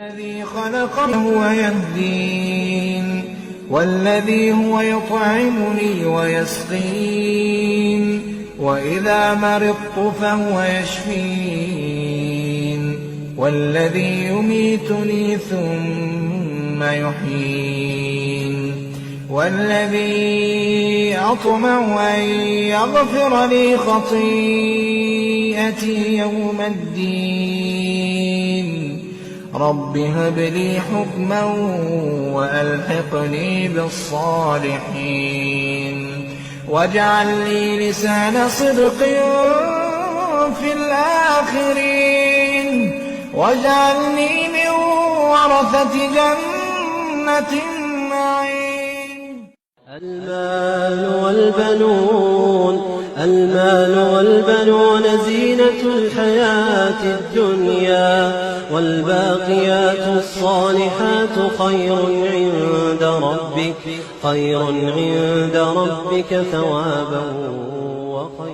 الذي خلقني هو يهدين والذي هو يطعمني ويسقين وإذا مرضت فهو يشفين والذي يميتني ثم يحيين والذي أطمع أن يغفر لي خطيئتي يوم الدين رب هب لي حكما وألحقني بالصالحين واجعل لي لسان صدق في الآخرين واجعلني من ورثة جنة النعيم. المال والبنون زينة الحياة الدنيا والباقيات الصالحات خير عند ربك ثوابا وخير